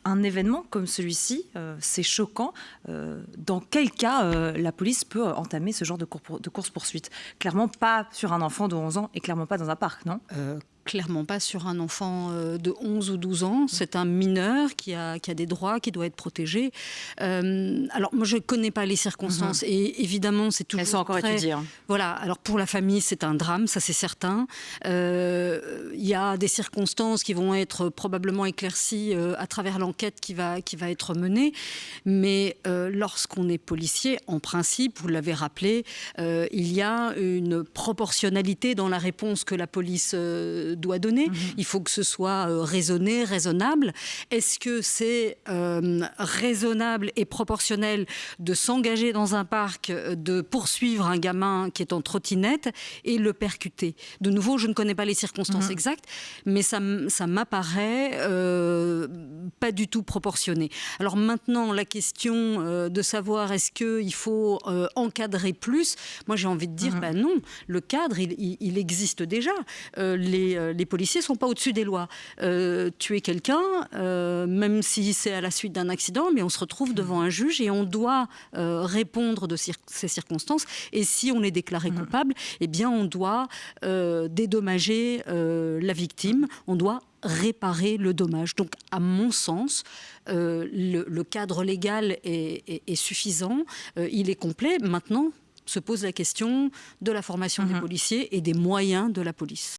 un événement comme celui-ci, c'est choquant. Dans quel cas la police peut entamer ce genre de course-poursuite? Clairement pas sur un enfant de 11 ans et clairement pas dans un parc, non? Clairement pas sur un enfant de 11 ou 12 ans. C'est un mineur qui a des droits, qui doit être protégé. Alors, moi, je ne connais pas les circonstances. Et évidemment, c'est toujours Elles sont encore étudiées. Hein. Voilà. Alors, pour la famille, c'est un drame, ça, c'est certain. Il y a des circonstances qui vont être probablement éclaircies à travers l'enquête qui va être menée. Mais lorsqu'on est policier, en principe, vous l'avez rappelé, il y a une proportionnalité dans la réponse que la police doit donner. Il faut que ce soit raisonné, raisonnable. Est-ce que c'est raisonnable et proportionnel de s'engager dans un parc, de poursuivre un gamin qui est en trottinette et le percuter? De nouveau, je ne connais pas les circonstances exactes, mais ça m'apparaît pas du tout proportionné. Alors maintenant, la question de savoir est-ce qu'il faut encadrer plus, moi j'ai envie de dire, ben non, le cadre, il existe déjà. Les policiers ne sont pas au-dessus des lois. Tuer quelqu'un, même si c'est à la suite d'un accident, mais on se retrouve devant un juge et on doit répondre de ces circonstances. Et si on est déclaré coupable, eh bien on doit dédommager la victime, on doit réparer le dommage. Donc, à mon sens, le cadre légal est suffisant, il est complet. Maintenant, se pose la question de la formation des policiers et des moyens de la police.